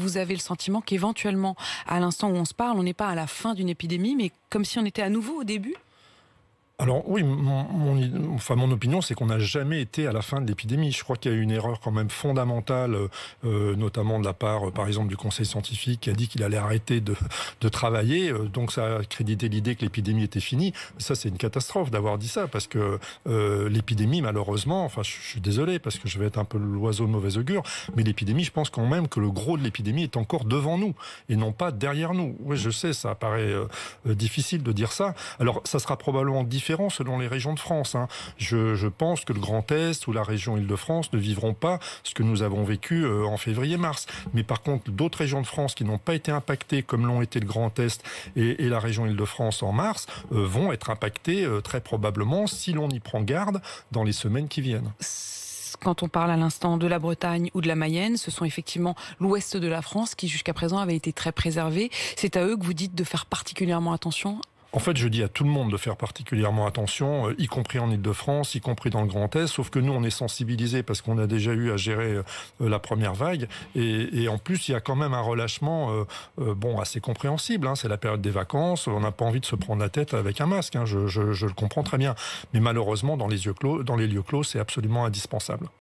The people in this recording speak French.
vous avez le sentiment qu'éventuellement, à l'instant où on se parle, on n'est pas à la fin d'une épidémie, mais comme si on était à nouveau au début? Alors oui, mon opinion, c'est qu'on n'a jamais été à la fin de l'épidémie. Je crois qu'il y a eu une erreur quand même fondamentale, notamment de la part, par exemple, du Conseil scientifique qui a dit qu'il allait arrêter de travailler. Donc ça a crédité l'idée que l'épidémie était finie. Ça, c'est une catastrophe d'avoir dit ça, parce que l'épidémie, malheureusement, enfin, je suis désolé, parce que je vais être un peu l'oiseau de mauvais augure, mais l'épidémie, je pense quand même que le gros de l'épidémie est encore devant nous, et non pas derrière nous. Oui, je sais, ça paraît difficile de dire ça. Alors, ça sera probablement différent selon les régions de France. Je pense que le Grand Est ou la région Île-de-France ne vivront pas ce que nous avons vécu en février-mars. Mais par contre, d'autres régions de France qui n'ont pas été impactées, comme l'ont été le Grand Est et la région Île-de-France en mars, vont être impactées très probablement, si l'on y prend garde, dans les semaines qui viennent. Quand on parle à l'instant de la Bretagne ou de la Mayenne, ce sont effectivement l'ouest de la France qui jusqu'à présent avait été très préservé. C'est à eux que vous dites de faire particulièrement attention? En fait, je dis à tout le monde de faire particulièrement attention, y compris en Île-de-France, y compris dans le Grand Est, sauf que nous, on est sensibilisés parce qu'on a déjà eu à gérer la première vague. Et en plus, il y a quand même un relâchement assez compréhensible. C'est la période des vacances, on n'a pas envie de se prendre la tête avec un masque. Je le comprends très bien. Mais malheureusement, dans les lieux clos, c'est absolument indispensable.